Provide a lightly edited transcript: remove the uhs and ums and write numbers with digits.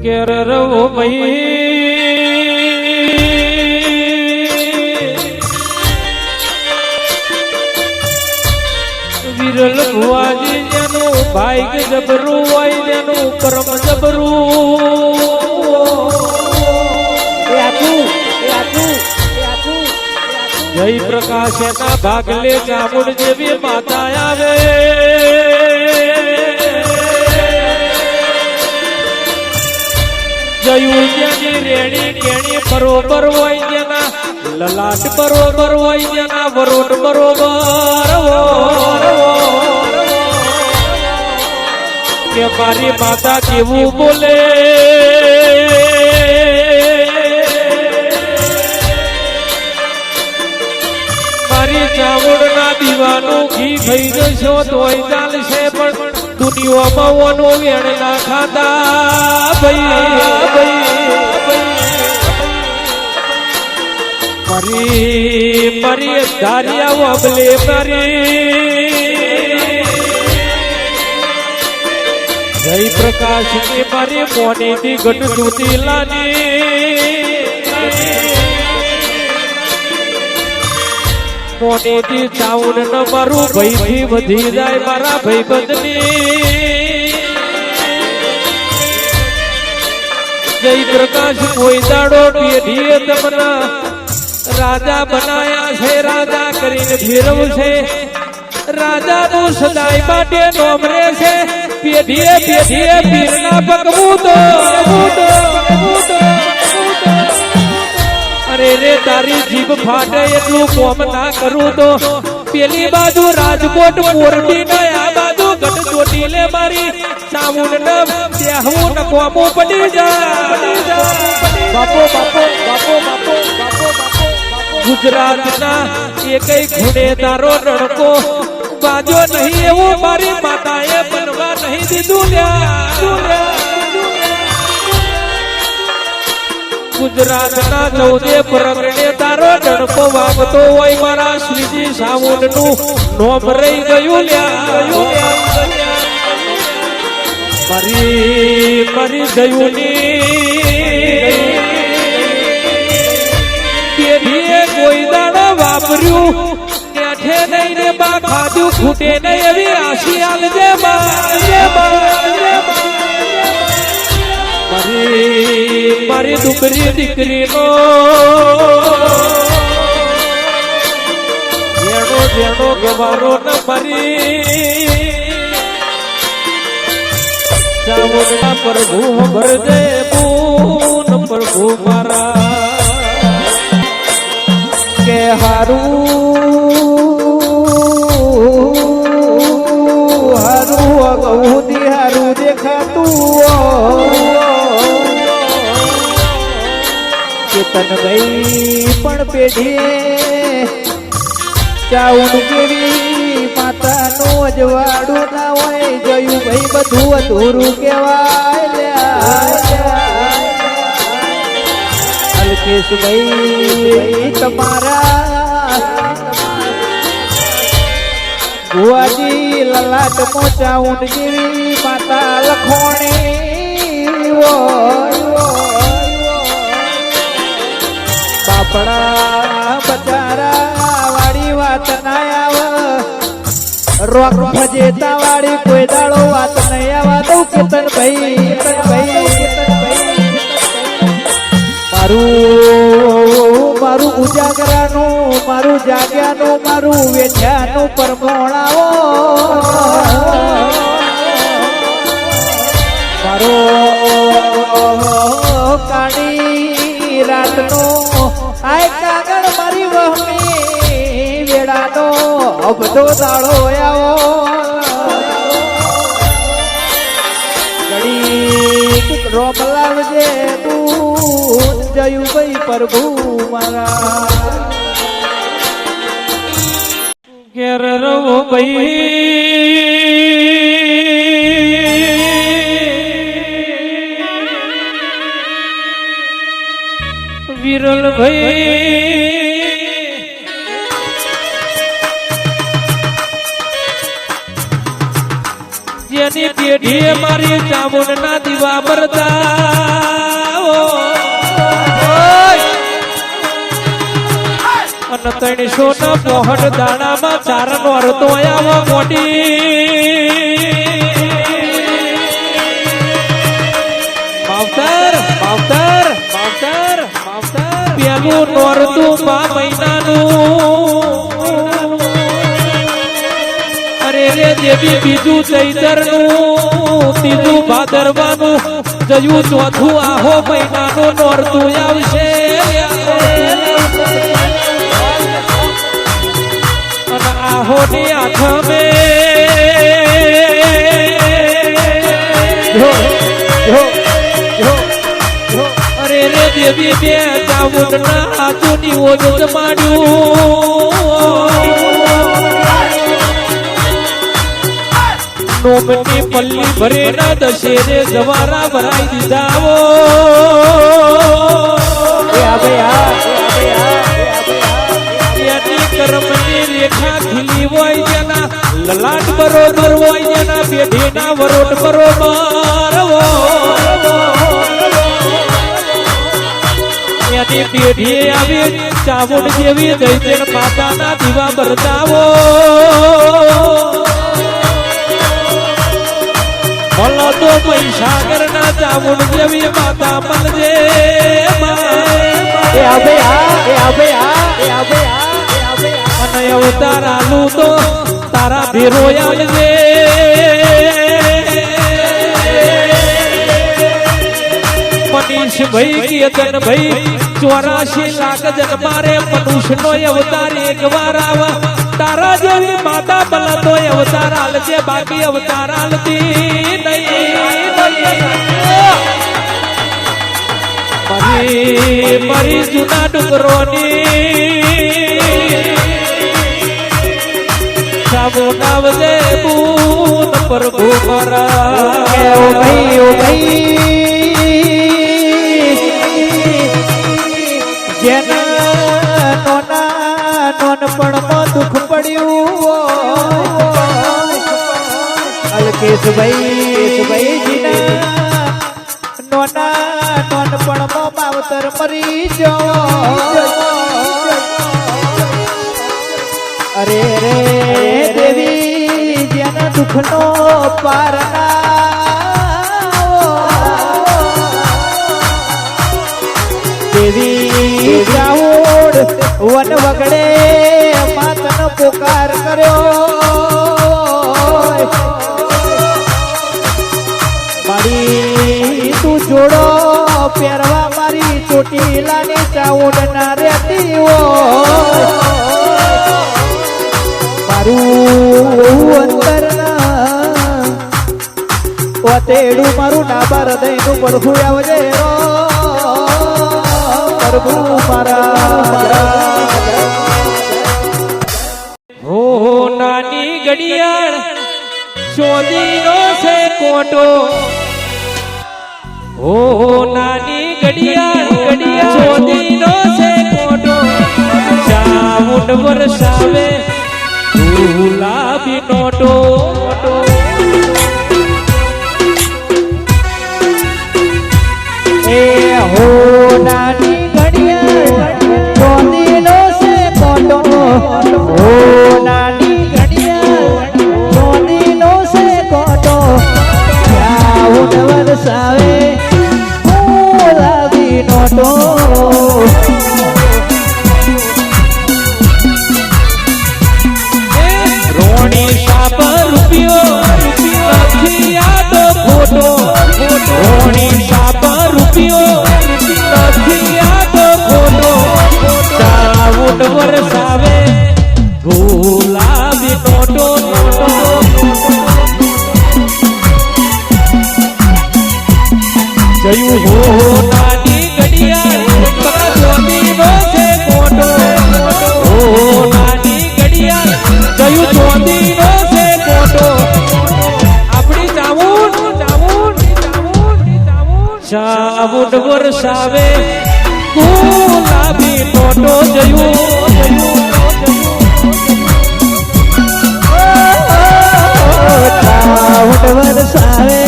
care રવો ભાઈ વિરલ ભુવાજી જેનું ભાઈક જબરું હોય જેનું કર્મ જબરું જય પ્રકાશ એના ભાગલે ચામુંડ જેવી માતા આવે જયું જેની રેણી કેણી બરોબર હોય જેના લલાટ બરોબર હોય જેના વરોટ બરોબર કે મારી માતા કેવું બોલે મારી ચાવડના દીવાનું ઘી થઈ જશો તોય ચાલશે પણ દુનિયામાં ઓનો વેણ ના ખાતા મારી મારી ધારિયા અબલે મારી જય પ્રકાશ ની મારી મોની થી ઘટ જુતી લાની મોની થી ચાઉન ન મારું ભાઈ થી વધી જાય મારા ભાઈ બંધની જય પ્રકાશ કોઈ દાડો પેઢીએ તમને રાજા બનાયા છે રાજા કરીને ફેરવશે રાજા નું સદાય માટે નોમ રહેશે પેઢીએ પેઢીએ પીરના પગવું તો અરે રે તારી જીભ ફાટે એટલું કોમ ના કરું તો પેલી બાજુ રાજકોટ મોરબી ને આ બાજુ ગઢ ચોટી લે મારી સામુન ન દેહવું ન કોમો પડી જા બાપો ગુજરાતના એકઈ ખૂણે તારો રણકો બાજો નહીં એવું મારી માતાએ બનવા નહીં દીધું ગુજરાતના 14 પરગણે તારો ડણકો વાગતો હોય મારા શ્રીજી સાવનનું નોમ રહી ગયું મારી દયુની પેઢીએ કોઈ દાડો વાપર્યું કેઠે નહીં ને બા ખાધું ખૂટે નહીં એવી આશી આલજે મારી ડુંગરી દીકરીનો જેનો ગવારો ન મારી ચાવડના પ્રભુ ભરજે પૂન પ્રભુ મારા કે હારું અગૌદી હારું દેખાતું તન ગઈ પણ પેઢીએ ચાઉન કેવી માતાનું અજવાડું ના હોય જયું ભાઈ બધું અધૂરું કહેવાય અલ્કેશભાઈ તમારા ભુવાજી લલાટ ચાઉન જેવી માતા લખોણી બાપડા બચારા વાળી વાત ના આવ રોક ભજેતા વાળી કોઈ દાડો વાત નહીં આવા દઉં કેતન ભાઈ મારું ઉજાગરાનું મારું જાગ્યાનું મારું વેઠ્યાનું પરમોણાવો મારો કાળી રાતનો આય કાગળ મારી વહમી વેળાનો અબધો દાડો આવો ઘડી રોપ લાવજે તું જયું ભાઈ પ્રભુ મારા ઘેર રવો ભાઈ વિરલ ભાઈ જેની પેઢીએ મારી ચામુંડના દીવા બરતા અને 365 દાડામાં 4 નોરતો આવા મોટી માવતર માવતર માવતર માવતર પેલું નોરતું 5 મહિનાનું અરે રે દેવી બીજું ચૈતરનું ત્રીજું ભાદરવાનું જયું ચોથું આહો મહિનાનું નોરતું આવશે અને આહોની આઠમે અરે રે દેવી બે ચામુંડના હાથોની ઓજું જમાડ્યું નોમની પલ્લી ભરે ના દશેરે જવારા ભરાઈ દીધા એની કર્મની રેખા ખીલી હોય જેના લલાટ બરોબર હોય જેના પેઢીના વરોટ બરોબર એની પેઢી આવી ચામુંડ જેવી દૈત્ય માતાના દીવા બરતાવો ભલો તો મહીસાગર ના ચામુંડ જેવી માતા મળજે અને અવતાર આલુ તો તારા ભેરો આવજે મનીષ ભાઈ કેતન ભાઈ 84 લાખ જન્મારે મનુષ્ય નો અવતાર એક વાર આવા તારા જેવી માતા બલા તો અવતાર આલજે બાકી અવતાર આલતી મારી જૂના ડુંગરોની સાબોનાવજે બૂન પ્રભુ મારા જેના નોનપણમાં દુઃખ પડ્યું અલ્કેશભાઈજીના નોનપણમાં માવતર મરી અરે રે દેવી જેના દુઃખનો પાર દેવી ચાઉડ વન વગડે માતનો પોકાર કર્યો મારી તું જોડો પહેરવા મારી ચોટીલાની ચાઉડ ના રહેતી હોય મારું અંતર ઓતેડું મારું ડાબા હૃદયનું પડખું આવજે પ્રભુ મારા હો નાની ઘડિયાળ ચોદીનો છે કોટો હો નાની ઘડિયાળ ચોદીનો છે કોટો ચામુંડ વરસાવે ગુલાબી નોટો એ હો નાની ઘડિયાળ ચોદીનો છે કોટો હો નાની ઘડિયાળ ચોદીનો છે કોટો ચાઉંડ વરસાવે ગુલાબી નોટો રોણી સાપ રૂપિયો નથી આ તો ખોટો રોણી સાપ રૂપિયો નથી આ તો ખોટો ચાઉંડ વરસાવે ગુલાબી નોટો જયું હો નાની ઘડિયાળ ચોદીનો છે કોટો હો નાની ઘડિયાળ જયું ચોદીનો છે કોટો આપણી ચામુંડ વરસાવે ગુલાબી નોટો જયું ચાઉંડ વરસાવે